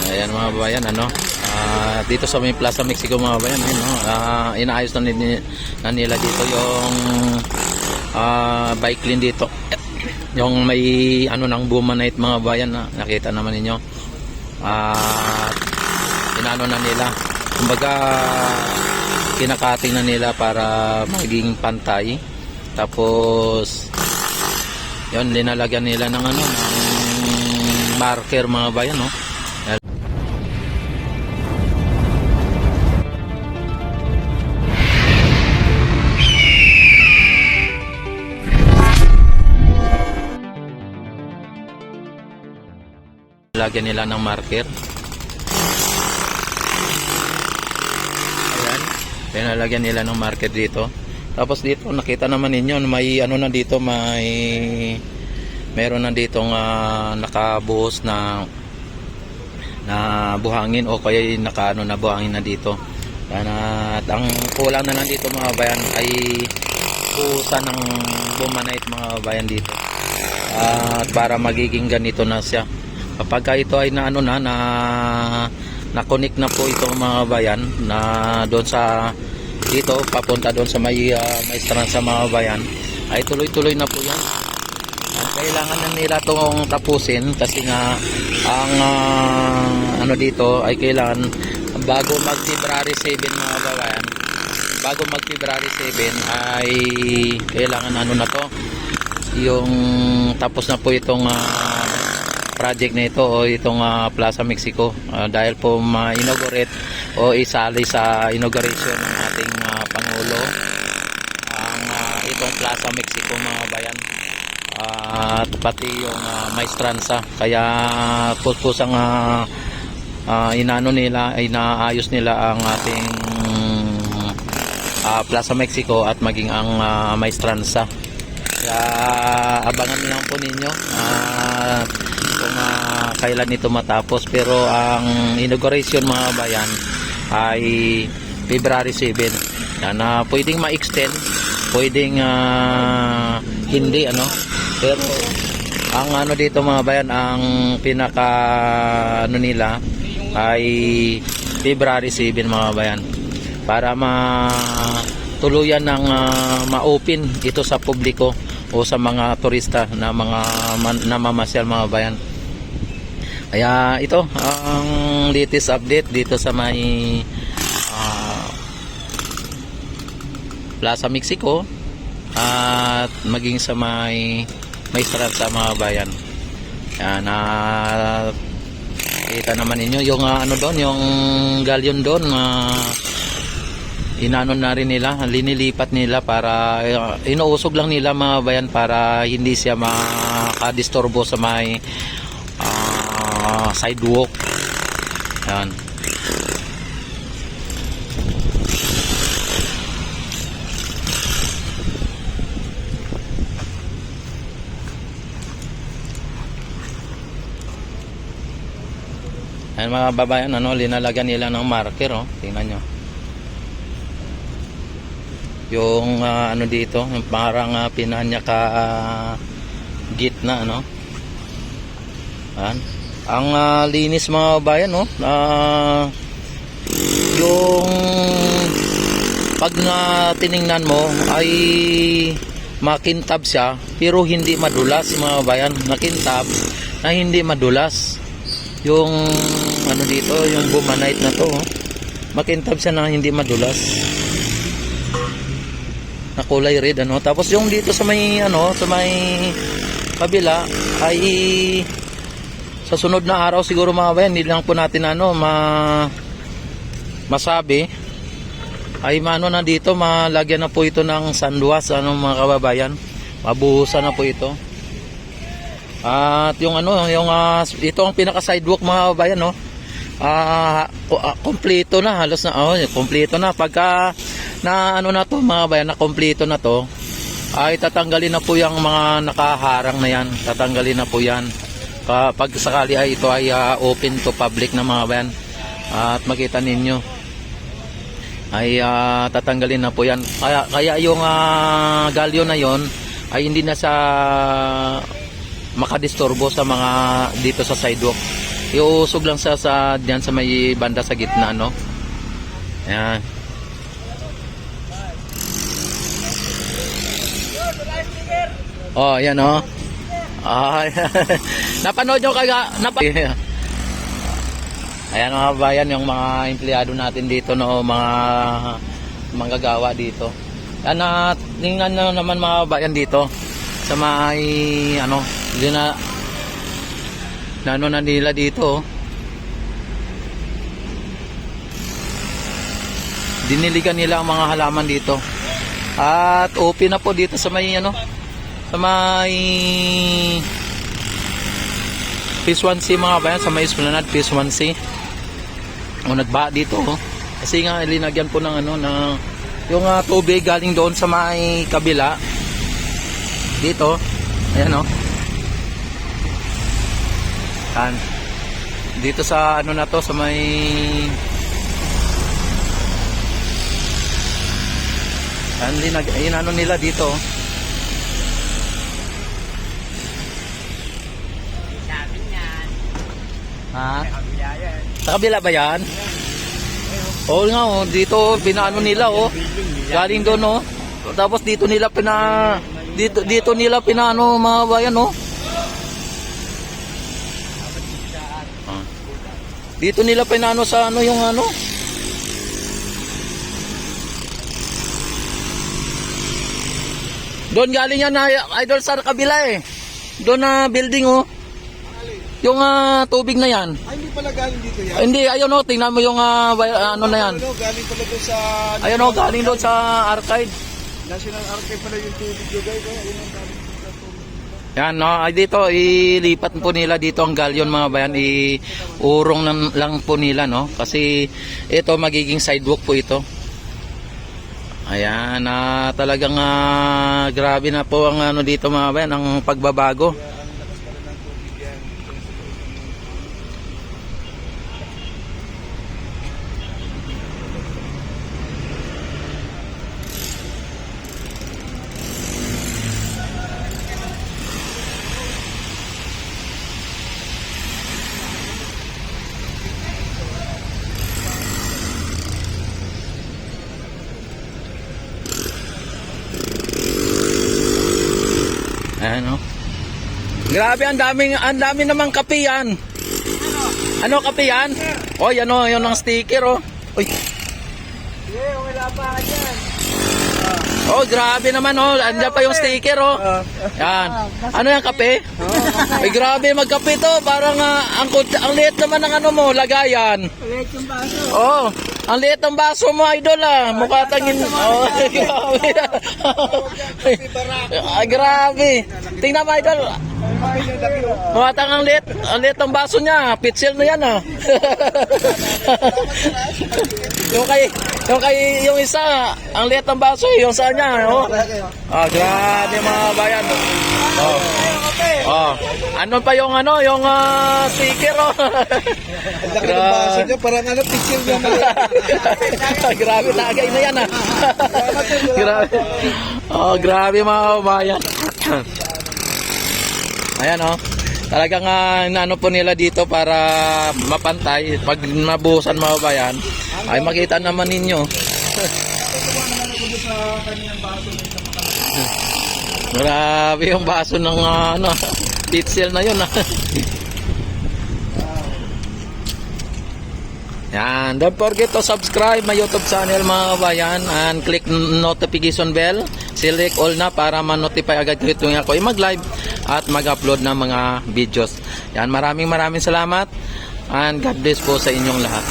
Ayan mga babayan, ano, dito sa may Plaza Mexico mga babayan, ayun, no, inaayos na nila dito yung bike lane dito, yung may ano ng Bumanite mga babayan, na nakita naman ninyo. Inano na nila, kumbaga kinakating na nila para maging pantay. Tapos yun, linalagyan nila ng ano, ng marker mga bayan, no. Lagyan nila ng marker. Ayan, pinalagyan nila ng marker dito. Tapos dito nakita naman ninyo may ano na dito, meron na ditong nakabuhos na buhangin, o kaya nakaano na buhangin na dito. At ang kulang na lang dito mga bayan ay buhusan ng Bumanite mga bayan dito. At para magiging ganito na siya. Kapag ito ay na connect na po itong mga bayan na doon sa dito papunta doon sa may Maestranza mga bayan, ay tuloy-tuloy na po yan. At kailangan na nila itong tapusin kasi nga ang ano dito ay kailangan bago mag February 7 mga bayan, bago mag February 7 ay kailangan ano na to, yung tapos na po itong project na ito o itong Plaza Mexico, dahil po ma-inaugurate o isali sa inauguration ng ating Pangulo ang itong Plaza Mexico mga bayan, at pati yung Maestranza. Kaya kusang inano nila, ay naayos nila ang ating Plaza Mexico at maging ang Maestranza. Kaya abangan lang po ninyo kung kailan ito matapos, pero ang inauguration mga bayan ay February 7. Na pwedeng ma-extend, pwedeng hindi ano, pero ang ano dito mga bayan, ang pinaka ano nila ay February 7 mga bayan, para matuluyan ng ma-open ito sa publiko o sa mga turista na mga namamasyal mga bayan. Kaya ito ang latest update dito sa may Plaza Mexico at maging sa may Maestranza mga bayan. Yan, kita naman ninyo yung ano doon, yung galyon doon, inano na rin nila, linilipat nila para inuusog lang nila mga bayan para hindi siya makadisturbo sa may sidewalk. Yan. Ayan mga babayan, ano, linalagyan nila ng marker, oh. Tingnan nyo. Yung ano dito, yung parang pinanya ka gitna, ano. Ayan. Ang linis mga bayan, no. Yung pag tiningnan mo ay makintab siya, pero hindi madulas mga bayan. Makintab na hindi madulas. Yung ano dito, yung Bumanite na to, oh. Makintab siya na hindi madulas, na kulay red, ano. Tapos yung dito sa may ano, sa may kabila ay sa sunod na araw siguro mga bayan, hindi lang po natin ano masabi, ay maano na dito, malagyan na po ito ng sandwas, ano mga kababayan, mabuhusan na po ito. At yung ano, yung ito ang pinaka sidewalk mga kababayan, no. Kompleto na, halos na, kompleto na. Pagka na ano na to mga bayan, na kompleto na to, ay tatanggalin na po yung mga nakaharang na yan, tatanggalin na po yan pag sakali ay ito ay open to public na mga bayan. At makita ninyo ay tatanggalin na po yan. Kaya yung galyo na yon ay hindi na sa makadisturbo sa mga dito sa sidewalk. Iusog lang sa diyan sa may banda sa gitna, no. Ayan. Oh, yan oh. Ay. Napanood nyo Ayan mga bayan, yung mga empleyado natin dito, no, mga manggagawa dito. Yan, tingnan nyo naman mga bayan dito sa may ano, ano na nila dito. Diniligan nila ang mga halaman dito. At open na po dito sa may ano, sa may Phase 1C mga bayan, sa may Esplanade Phase 1C. O nagba dito oh. Kasi nga linagyan po ng ano na yung tubig galing doon sa may kabila. Dito. Ayan oh. Yan. Dito sa ano na to, sa may ayun ano nila dito. Ha? Sa kabila ba yan? Oo nga oh, dito pinaano nila oh. Galing doon oh. Tapos dito nila dito nila pinaano mga bayan oh. Dito nila pinaano sa ano yung ano. Doon galing yan na idol sa kabila eh. Doon na building oh. Yung tubig na yan. Ay, hindi pala galing dito yan? Hindi, ayun o, tingnan mo yung ano na yan. Ano, galing pala doon sa... Ayun o, galing doon sa archive. National Archive pala yung tubig yun, guys. Ayun ang galing sa tubig. Yan, no, ay dito, ilipat po nila dito ang galyon mga bayan. Iurong lang po nila, no. Kasi ito, magiging sidewalk po ito. Ayan, talagang grabe na po ang ano dito mga bayan, ang pagbabago. Ano? Grabe, ang dami namang kape yan. Ano kape yan? Oh, yan oh, yun ang sticker oh. Uy. Wala pa yan. Oh, grabe naman oh. Andiyan pa yung sticker oh. Yan. Ano yung kape? Ay, grabe magkape to. Parang ang liit naman ng ano mo, lagayan. Liit yung baso. Oh, ang liit ng baso mo, idol ah. Mukha tangin. Oh, grabe. Ay, grabe. Tingnan mo, idol. Mukha tang ang liit ng baso niya. Pitsil na yan ah. yung isa, ang liit ng baso, yung sa niya, oh. Ah, grabe mga bayan. Oh. Oh. Ano pa yung ano, yung sticker oh. Ang laki ng baso niya, parang ano, picture niya. Grabe, tagay na yan ah. Grabe. Oh, grabe mga bayan. Ayan oh. Talagang inaano po nila dito para mapantay. Pag mabuhusan mga bayan, ay makita naman ninyo. Grabe yung baso ng ano, pixel na yun. Yan, don't forget to subscribe my YouTube channel mga kabayan and click notification bell. Select all na para ma-notify agad kayo tuwing ako mag-live at mag-upload ng mga videos. Yan, maraming salamat and God bless po sa inyong lahat.